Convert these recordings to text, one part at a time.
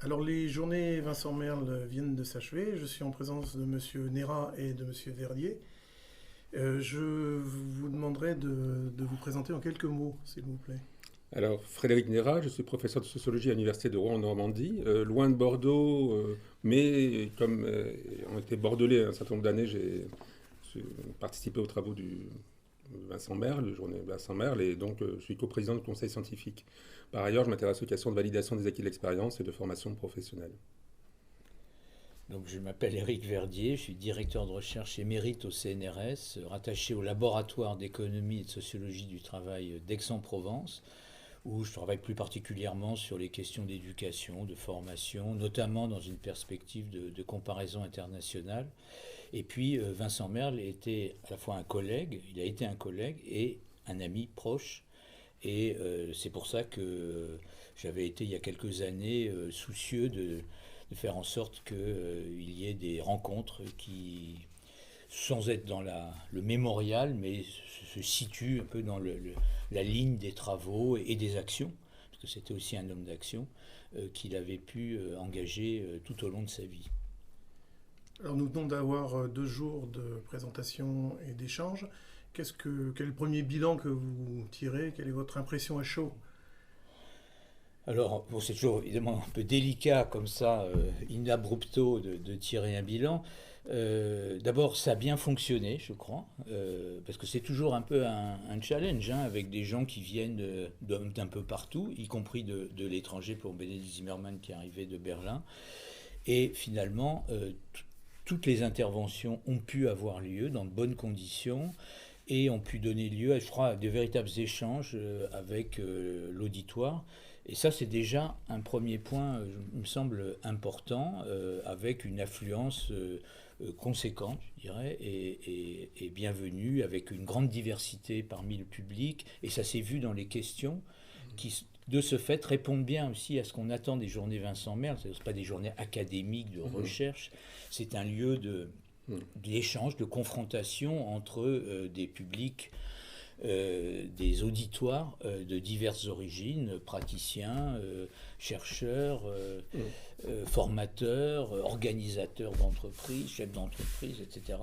Alors les journées Vincent Merle viennent de s'achever. Je suis en présence de Monsieur Néra et de Monsieur Verdier. Je vous demanderai de vous présenter en quelques mots, s'il vous plaît. Alors, Frédéric Néra, je suis professeur de sociologie à l'Université de Rouen en Normandie, loin de Bordeaux, mais comme on était bordelais un certain nombre d'années, j'ai participé aux travaux du Vincent Merle, le journée Vincent Merle, et donc je suis coprésident du conseil scientifique. Par ailleurs, je m'intéresse aux questions de validation des acquis de l'expérience et de formation professionnelle. Donc, je m'appelle Éric Verdier, je suis directeur de recherche émérite au CNRS, rattaché au laboratoire d'économie et de sociologie du travail d'Aix-en-Provence, où je travaille plus particulièrement sur les questions d'éducation, de formation, notamment dans une perspective de comparaison internationale. Et puis, Vincent Merle était à la fois un collègue, il a été un collègue et un ami proche. Et c'est pour ça que j'avais été il y a quelques années soucieux de faire en sorte qu'il y ait des rencontres qui, sans être dans le mémorial, mais se situent un peu dans la ligne des travaux et des actions, parce que c'était aussi un homme d'action, qu'il avait pu engager tout au long de sa vie. Alors nous venons d'avoir 2 jours de présentation et d'échange. Quel est le premier bilan que vous tirez? Quelle est votre impression à chaud? Alors, bon, c'est toujours évidemment un peu délicat comme ça, in abrupto, de tirer un bilan. D'abord, ça a bien fonctionné, je crois, parce que c'est toujours un peu un challenge, hein, avec des gens qui viennent d'un peu partout, y compris de l'étranger pour Bénédicte Zimmermann qui est arrivé de Berlin. Et finalement, toutes les interventions ont pu avoir lieu dans de bonnes conditions et ont pu donner lieu, je crois, à de véritables échanges avec l'auditoire. Et ça, c'est déjà un premier point, il me semble, important, avec une affluence conséquente, je dirais, et bienvenue, avec une grande diversité parmi le public. Et ça s'est vu dans les questions qui, de ce fait, répondent bien aussi à ce qu'on attend des journées Vincent Merle. Ce ne sont pas des journées académiques de recherche, c'est un lieu d'échange, de confrontation entre des publics, des auditoires de diverses origines, praticiens, chercheurs, formateurs, organisateurs d'entreprises, chefs d'entreprise, etc.,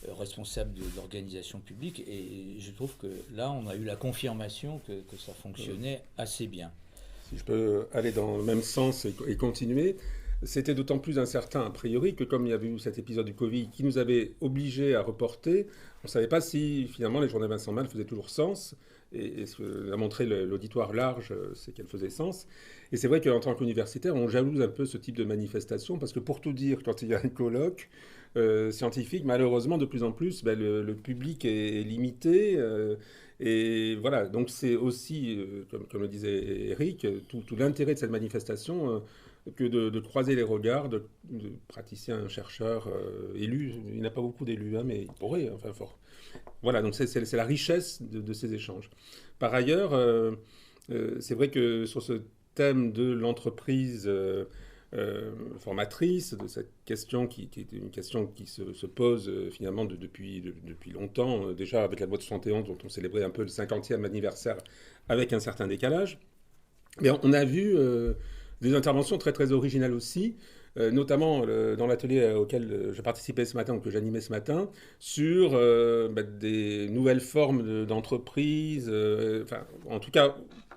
responsables d'organisations publiques. Et je trouve que là, on a eu la confirmation que ça fonctionnait assez bien. Si je peux aller dans le même sens et continuer, c'était d'autant plus incertain a priori que comme il y avait eu cet épisode du Covid qui nous avait obligés à reporter, on ne savait pas si finalement les journées Vincent Mal faisaient toujours sens. Et ce que a montré l'auditoire large, c'est qu'elle faisait sens. Et c'est vrai qu'en tant qu'universitaire, on jalouse un peu ce type de manifestation parce que pour tout dire, quand il y a un colloque scientifique, malheureusement de plus en plus, ben, le public est limité. Et voilà, donc c'est aussi, comme le disait Eric, tout l'intérêt de cette manifestation que de croiser les regards de praticiens, chercheurs, élus. Il n'y en a pas beaucoup d'élus, hein, mais il pourrait, enfin fort. Voilà, donc c'est la richesse de ces échanges. Par ailleurs, c'est vrai que sur ce thème de l'entreprise formatrice, de cette question qui est une question qui se pose finalement depuis longtemps, déjà avec la loi de 71 dont on célébrait un peu le 50e anniversaire avec un certain décalage. Mais on a vu des interventions très très originales aussi, notamment dans l'atelier auquel je participais ce matin ou que j'animais ce matin, sur des nouvelles formes d'entreprise, enfin en tout cas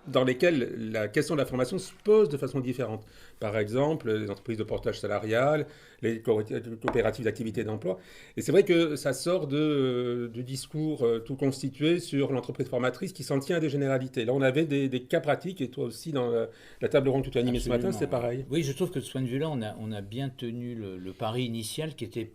dans lesquelles la question de la formation se pose de façon différente. Par exemple, les entreprises de portage salarial, les coopératives d'activité d'emploi. Et c'est vrai que ça sort du discours tout constitué sur l'entreprise formatrice qui s'en tient à des généralités. Là, on avait des cas pratiques, et toi aussi, dans la table ronde que tu as animée ce matin, c'est Absolument. pareil. Oui, je trouve que de ce point de vue-là, on a bien tenu le pari initial qui était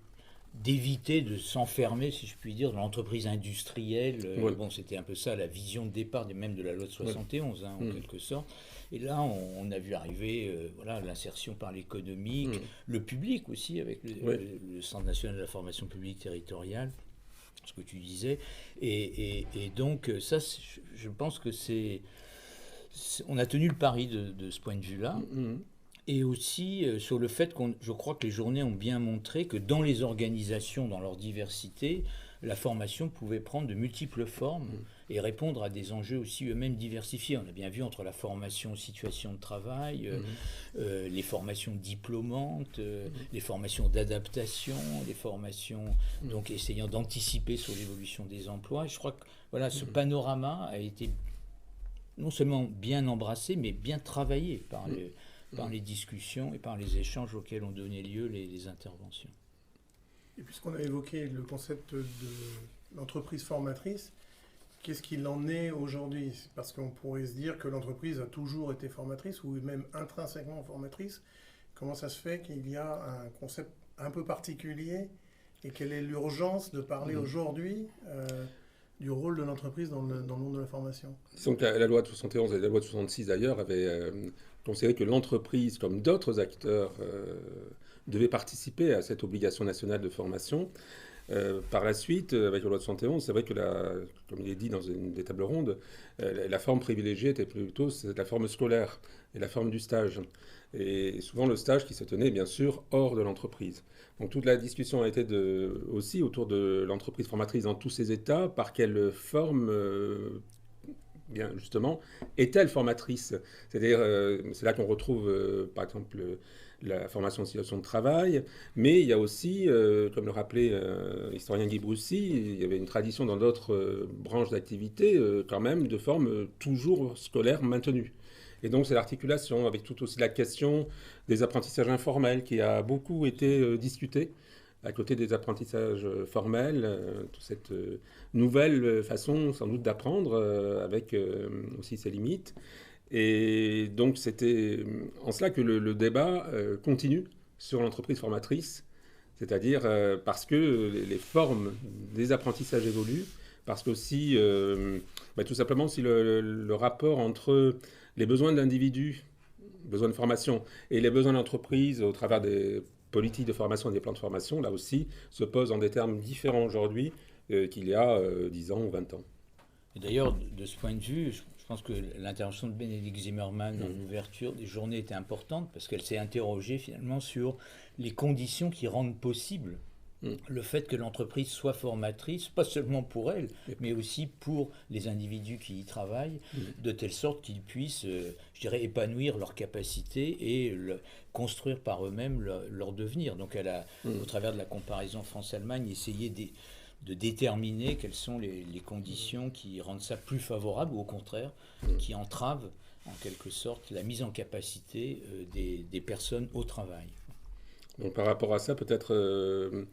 d'éviter de s'enfermer, si je puis dire, dans l'entreprise industrielle. Voilà. Bon, c'était un peu ça la vision de départ, même de la loi de Voilà. 71, hein, en quelque sorte. Et là, on a vu arriver voilà, l'insertion par l'économique, le public aussi, avec Ouais. le Centre national de la formation publique territoriale, ce que tu disais. Et donc, ça, je pense que on a tenu le pari de ce point de vue-là. Et aussi sur le fait je crois que les journées ont bien montré que dans les organisations, dans leur diversité, la formation pouvait prendre de multiples formes et répondre à des enjeux aussi eux-mêmes diversifiés. On a bien vu entre la formation aux situations de travail, les formations diplômantes, les formations d'adaptation, les formations donc essayant d'anticiper sur l'évolution des emplois. Et je crois que voilà, ce panorama a été non seulement bien embrassé, mais bien travaillé par les discussions et par les échanges auxquels ont donné lieu les interventions. Et puisqu'on a évoqué le concept de l'entreprise formatrice, qu'est-ce qu'il en est aujourd'hui? Parce qu'on pourrait se dire que l'entreprise a toujours été formatrice ou même intrinsèquement formatrice. Comment ça se fait qu'il y a un concept un peu particulier et quelle est l'urgence de parler aujourd'hui du rôle de l'entreprise dans le monde de la formation? Disons que la loi de 71 et la loi de 66 d'ailleurs avaient considéré que l'entreprise, comme d'autres acteurs, devait participer à cette obligation nationale de formation. Par la suite, avec la loi de 71, c'est vrai que, comme il est dit dans une des tables rondes, la forme privilégiée était plutôt la forme scolaire et la forme du stage. Et souvent le stage qui se tenait bien sûr hors de l'entreprise. Donc toute la discussion a été aussi autour de l'entreprise formatrice dans tous ses états, par quelle forme bien justement est-elle formatrice? C'est-à-dire, c'est là qu'on retrouve par exemple la formation en situation de travail, mais il y a aussi, comme le rappelait l'historien Guy Broussy, il y avait une tradition dans d'autres branches d'activité quand même de forme toujours scolaire maintenue. Et donc c'est l'articulation avec tout aussi la question des apprentissages informels qui a beaucoup été discutée à côté des apprentissages formels, toute cette nouvelle façon sans doute d'apprendre avec aussi ses limites. Et donc c'était en cela que le débat continue sur l'entreprise formatrice, c'est-à-dire parce que les formes des apprentissages évoluent, parce qu'aussi tout simplement si le rapport entre les besoins de l'individu, besoins de formation, et les besoins de l'entreprise au travers des politiques de formation et des plans de formation, là aussi, se posent en des termes différents aujourd'hui qu'il y a 10 ans ou 20 ans. Et d'ailleurs, de ce point de vue, je pense que l'intervention de Bénédicte Zimmermann dans l'ouverture des journées était importante parce qu'elle s'est interrogée finalement sur les conditions qui rendent possible le fait que l'entreprise soit formatrice, pas seulement pour elle, mais aussi pour les individus qui y travaillent, de telle sorte qu'ils puissent, je dirais, épanouir leurs capacités et construire par eux-mêmes leur devenir. Donc elle a, au travers de la comparaison France-Allemagne, essayé de déterminer quelles sont les conditions qui rendent ça plus favorable ou au contraire, qui entravent en quelque sorte la mise en capacité des personnes au travail. Donc par rapport à ça, peut-être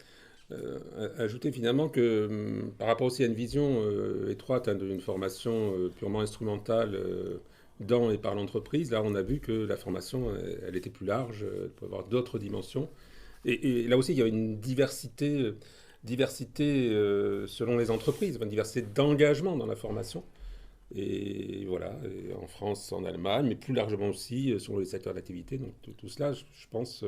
ajouter finalement que par rapport aussi à une vision étroite d'une formation purement instrumentale dans et par l'entreprise, là on a vu que la formation, elle était plus large, elle peut avoir d'autres dimensions. Et là aussi, il y a une diversité selon les entreprises, une diversité d'engagement dans la formation. Et voilà, et en France, en Allemagne, mais plus largement aussi selon les secteurs d'activité. Donc tout cela, je pense...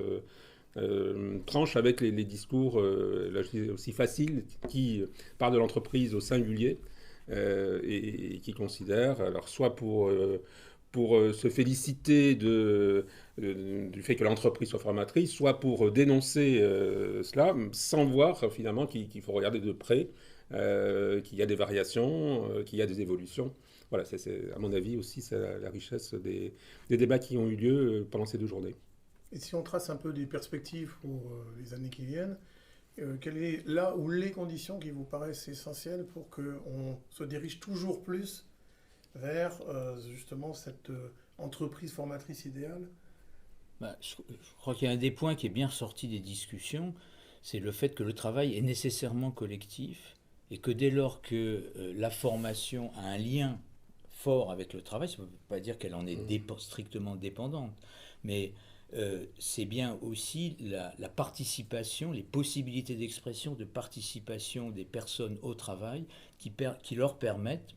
tranche avec les discours là, je dis aussi faciles qui partent de l'entreprise au singulier et qui considèrent, alors soit pour se féliciter du fait que l'entreprise soit formatrice, soit pour dénoncer cela, sans voir finalement qu'il faut regarder de près, qu'il y a des variations, qu'il y a des évolutions. Voilà, c'est à mon avis aussi c'est la richesse des débats qui ont eu lieu pendant ces 2 journées. Et si on trace un peu des perspectives pour les années qui viennent, quelles sont là ou les conditions qui vous paraissent essentielles pour qu'on se dirige toujours plus vers justement cette entreprise formatrice idéale? Je crois qu'il y a un des points qui est bien ressorti des discussions, c'est le fait que le travail est nécessairement collectif et que dès lors que la formation a un lien fort avec le travail, ça ne veut pas dire qu'elle en est strictement dépendante, mais c'est bien aussi la participation, les possibilités d'expression, de participation des personnes au travail qui leur permettent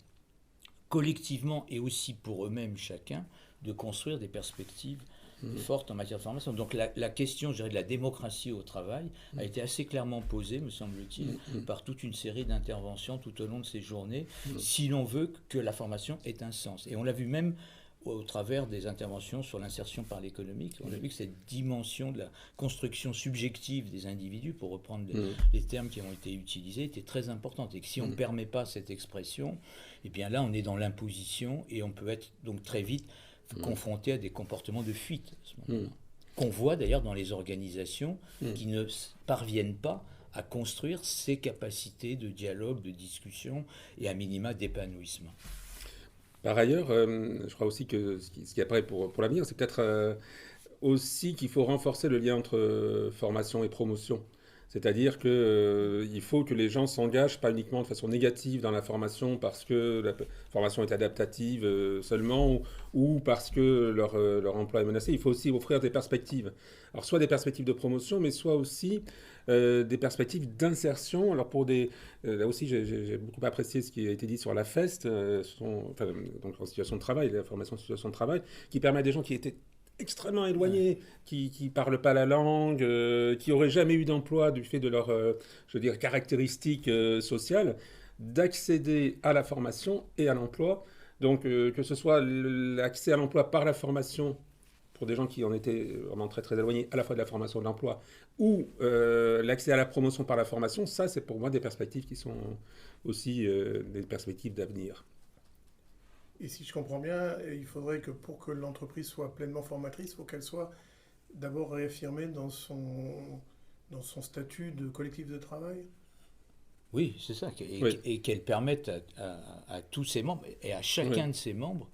collectivement et aussi pour eux-mêmes chacun de construire des perspectives fortes en matière de formation. Donc la question, je dirais, de la démocratie au travail a été assez clairement posée, me semble-t-il, par toute une série d'interventions tout au long de ces journées, si l'on veut que la formation ait un sens. Et on l'a vu même au travers des interventions sur l'insertion par l'économique. On a vu que cette dimension de la construction subjective des individus, pour reprendre les termes qui ont été utilisés, était très importante. Et que si on ne permet pas cette expression, eh bien là, on est dans l'imposition et on peut être donc très vite confronté à des comportements de fuite à ce moment-là. Qu'on voit d'ailleurs dans les organisations qui ne parviennent pas à construire ces capacités de dialogue, de discussion et à minima d'épanouissement. Par ailleurs, je crois aussi que ce qui apparaît pour l'avenir, c'est peut-être aussi qu'il faut renforcer le lien entre formation et promotion. C'est-à-dire qu'il faut que les gens s'engagent pas uniquement de façon négative dans la formation parce que la formation est adaptative seulement ou parce que leur emploi est menacé. Il faut aussi offrir des perspectives. Alors soit des perspectives de promotion, mais soit aussi des perspectives d'insertion. Alors là aussi, j'ai beaucoup apprécié ce qui a été dit sur la FEST, donc en situation de travail, la formation en situation de travail, qui permet à des gens qui étaient extrêmement éloignés, qui ne parlent pas la langue, qui n'auraient jamais eu d'emploi du fait de leurs caractéristiques sociales, d'accéder à la formation et à l'emploi. Donc que ce soit l'accès à l'emploi par la formation pour des gens qui en étaient vraiment très très éloignés, à la fois de la formation et de l'emploi, ou l'accès à la promotion par la formation, ça c'est pour moi des perspectives qui sont aussi des perspectives d'avenir. Et si je comprends bien, il faudrait que pour que l'entreprise soit pleinement formatrice, il faut qu'elle soit d'abord réaffirmée dans son statut de collectif de travail. Oui, c'est ça. Et qu'elle permette à tous ses membres et à chacun de ses membres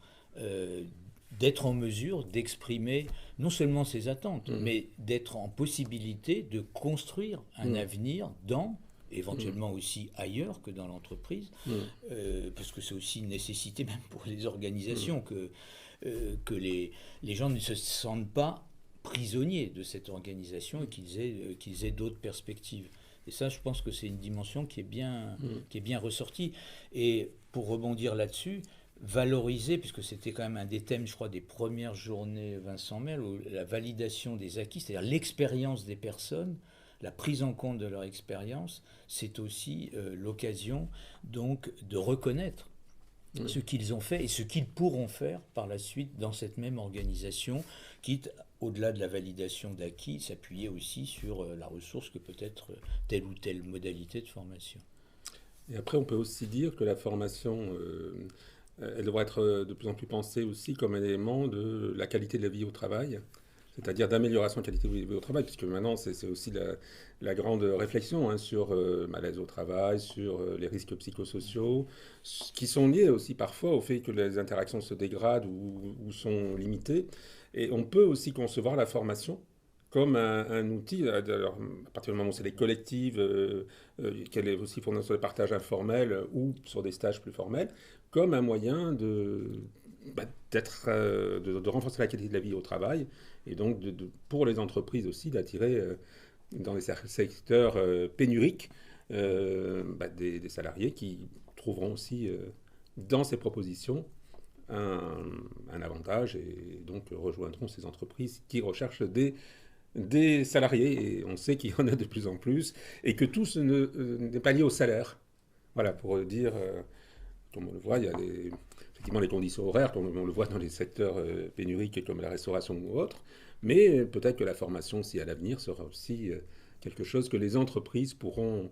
d'être en mesure d'exprimer non seulement ses attentes, mais d'être en possibilité de construire un avenir éventuellement aussi ailleurs que dans l'entreprise, parce que c'est aussi une nécessité même pour les organisations que les gens ne se sentent pas prisonniers de cette organisation et qu'ils aient d'autres perspectives. Et ça, je pense que c'est une dimension qui est bien ressortie. Et pour rebondir là-dessus, valoriser, puisque c'était quand même un des thèmes, je crois, des premières journées Vincent Merle, la validation des acquis, c'est-à-dire l'expérience des personnes, la prise en compte de leur expérience, c'est aussi l'occasion donc de reconnaître ce qu'ils ont fait et ce qu'ils pourront faire par la suite dans cette même organisation, quitte, au-delà de la validation d'acquis, s'appuyer aussi sur la ressource que peut être telle ou telle modalité de formation. Et après, on peut aussi dire que la formation, elle devrait être de plus en plus pensée aussi comme élément de la qualité de la vie au travail, c'est-à-dire d'amélioration de la qualité de la vie au travail, puisque maintenant, c'est aussi la grande réflexion sur malaise au travail, sur les risques psychosociaux, qui sont liés aussi parfois au fait que les interactions se dégradent ou sont limitées. Et on peut aussi concevoir la formation comme un outil, alors, à partir du moment où c'est des collectives, qu'elle est aussi fondée sur des partages informels ou sur des stages plus formels, comme un moyen de renforcer la qualité de la vie au travail, et donc pour les entreprises aussi d'attirer dans les secteurs pénuriques des salariés qui trouveront aussi dans ces propositions un avantage et donc rejoindront ces entreprises qui recherchent des salariés, et on sait qu'il y en a de plus en plus, et que tout n'est pas lié au salaire. Voilà, pour dire, comme on le voit, il y a effectivement les conditions horaires, comme on le voit dans les secteurs pénuriques comme la restauration ou autres, mais peut-être que la formation, si à l'avenir, sera aussi quelque chose que les entreprises pourront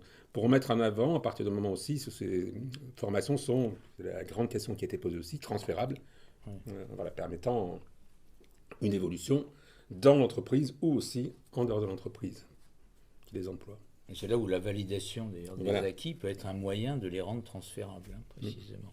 mettre en avant à partir du moment aussi où ces formations sont, la grande question qui a été posée aussi, transférables, permettant une évolution dans l'entreprise ou aussi en dehors de l'entreprise qui les emploie. Et c'est là où la validation des acquis peut être un moyen de les rendre transférables, précisément.